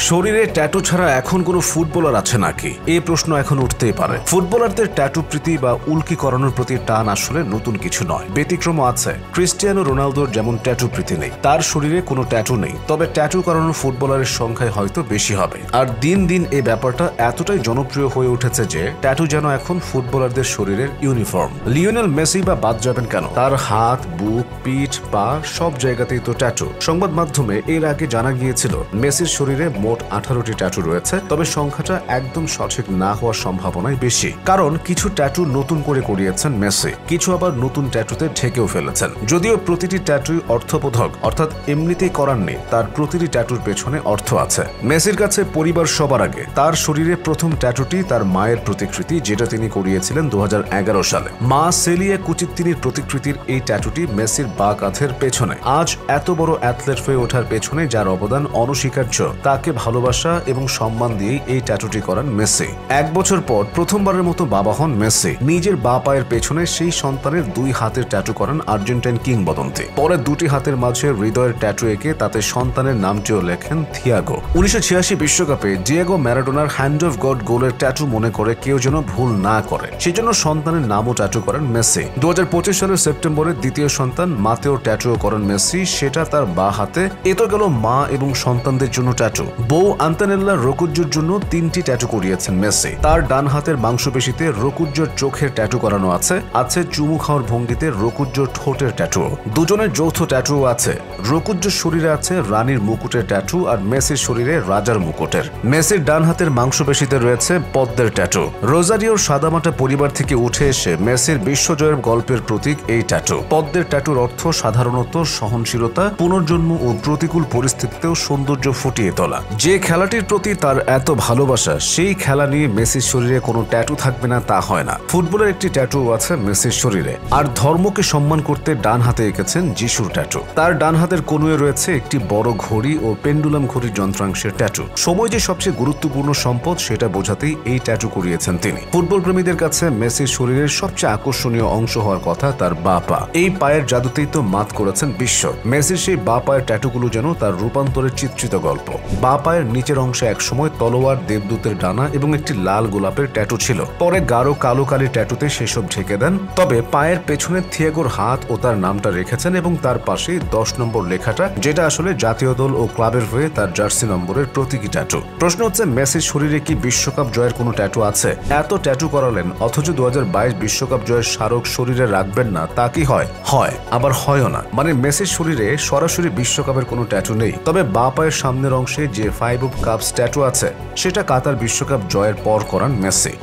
শরীরে ট্যাটু ছাড়া এখন কোনো ফুটবলার আছে নাকি, এই প্রশ্ন এখন উঠতেই পারে। ফুটবলারদের ট্যাটু প্রীতি বা উল্কি করানোর প্রতি টান আসলে নতুন কিছু নয়। ব্যতিক্রম আছে। ক্রিস্টিয়ানো রোনালদোর যেমন ট্যাটু প্রীতি নেই, তার শরীরে কোনো ট্যাটু নেই, তবে ট্যাটু করানোর ফুটবলারের সংখ্যায় হয়তো বেশি হবে। আর দিন দিন এই ব্যাপারটা এতটাই জনপ্রিয় হয়ে উঠেছে যে ট্যাটু যেন এখন ফুটবলারদের শরীরের ইউনিফর্ম। লিওনেল মেসি বা বাদ যাবেন কেন? তার হাত, বুক, পিঠ, পা সব জায়গাতেই তো ট্যাটু। সংবাদ মাধ্যমে এর আগে জানা গিয়েছিল মেসির শরীরে মোট 18টি ট্যাটু রয়েছে, তবে সংখ্যাটা একদম সঠিক না হওয়ার সম্ভাবনাই বেশি। কারণ কিছু ট্যাটু নতুন করে করিয়েছেন মেসি, কিছু আবার নতুন ট্যাটুতে ঢেকেও ফেলেছেন। যদিও প্রতিটি ট্যাটুই অর্থবোধক, অর্থাৎ এমনিতেই করার নেই, তার প্রতিটি ট্যাটুর পেছনে অর্থ আছে। মেসির কাছে পরিবার সবার আগে। তার শরীরে প্রথম ট্যাটুটি তার মায়ের প্রতিকৃতি, যেটা তিনি করিয়েছিলেন 2011 সালে। মা সেলিয়া কুচিত্তিনির প্রতিকৃতির এই ট্যাটুটি মেসির বাঁ কাঁধের পেছনে। আজ এত বড় অ্যাথলেট হয়ে ওঠার পেছনে যার অবদান অনস্বীকার্য, তাকে ভালোবাসা এবং সম্মান দিয়েই এই ট্যাটুটি করান মেসি। 1 বছর পর প্রথমবারের মতো বাবা হন মেসি। নিজের বাঁ পায়ের পেছনে সেই সন্তানের 2 হাতের ট্যাটু করান আর্জেন্টাইন কিংবদন্তি। পরে 2টি হাতের মাঝে হৃদয়ের ট্যাটু এঁকে তাতে সন্তানের নামটিও লেখেন থিয়াগো। 1986 বিশ্বকাপে ডিয়েগো ম্যারাডোনার হ্যান্ড অফ গড গোলের ট্যাটু মনে করে কেউ যেন ভুল না করে, সেজন্য সন্তানের নামও ট্যাটু করেন মেসি। 2025 সালের সেপ্টেম্বরে দ্বিতীয় সন্তান মাতেও ট্যাটুও করেন মেসি, সেটা তার বাঁ হাতে। এ তো গেল মা এবং সন্তানদের জন্য ট্যাটু। বউ আন্তানেল্লা রোকুজ্জোর জন্য 3টি ট্যাটু করিয়েছেন মেসি। তার ডান হাতের মাংসপেশিতে রোকুজ্জোর চোখের ট্যাটু করানো আছে চুমু খাওয়ার ভঙ্গিতে রোকুজ্জোর ঠোঁটের ট্যাটু। দুজনের যৌথ ট্যাটুও আছে। রোকুজ্জোর শরীরে আছে রানীর মুকুটের ট্যাটু, আর মেসির শরীরে রাজার মুকুটের। মেসির ডান হাতের মাংসপেশিতে রয়েছে পদ্মের ট্যাটু। রোজারিওর সাদামাটা পরিবার থেকে উঠে এসে মেসির বিশ্বজয়ের গল্পের প্রতীক এই ট্যাটু। পদ্মের ট্যাটুর অর্থ সাধারণত সহনশীলতা, পুনর্জন্ম ও প্রতিকূল পরিস্থিতিতেও সৌন্দর্য ফুটিয়ে তোলা। যে খেলাটির প্রতি তার এত ভালোবাসা, সেই খেলা নিয়ে মেসির শরীরে কোনো ট্যাটু থাকবে না তা হয় না। ফুটবলের একটি ট্যাটু আছে মেসির শরীরে। আর ধর্মকে সম্মান করতে ডান হাতে এঁকেছেন যিশুর ট্যাটু। তার ডান হাতের কনুয়ে রয়েছে একটি বড় ঘড়ি ও পেন্ডুলাম ঘড়ির যন্ত্রাংশের ট্যাটু। সময় যে সবচেয়ে গুরুত্বপূর্ণ সম্পদ, সেটা বোঝাতেই এই ট্যাটু করিয়েছেন তিনি। ফুটবল প্রেমীদের কাছে মেসির শরীরের সবচেয়ে আকর্ষণীয় অংশ হওয়ার কথা তার বাঁ পা। এই পায়ের জাদুতেই তো মাত করেছেন বিশ্ব। মেসির সেই বাঁ পায়ের ট্যাটুগুলো যেন তার রূপান্তরের চিত্রিত গল্প। বাঁ পায়ের নিচের অংশে একসময় তলোয়ার, দেবদূতের ডানা এবং একটি লাল গোলাপের ট্যাটু ছিল। পরে গাঢ় কালো কালির ট্যাটুতে সেসব ঢেকে দেন। তবে পায়ের পেছনে থিয়াগোর হাত ও তার নামটা রেখেছেন এবং তার পাশে 10 নম্বর লেখাটা, যেটা আসলে জাতীয় দল ও ক্লাবের হয়ে তার জার্সি নম্বরের প্রতীকী ট্যাটু। প্রশ্ন হচ্ছে, মেসির শরীরে কি বিশ্বকাপ জয়ের কোনো ট্যাটু আছে? এত ট্যাটু করালেন, অথচ 2022 বিশ্বকাপ জয়ের স্মারক শরীরে রাখবেন না, তা কি হয়? হয়, আবার হয়ও না। মানে মেসির শরীরে সরাসরি বিশ্বকাপের কোনো ট্যাটু নেই, তবে বাঁ পায়ের সামনের অংশে যে 5 অফ কাপস ট্যাটু আছে, সেটা কাতার বিশ্বকাপ জয়ের পর করান মেসি।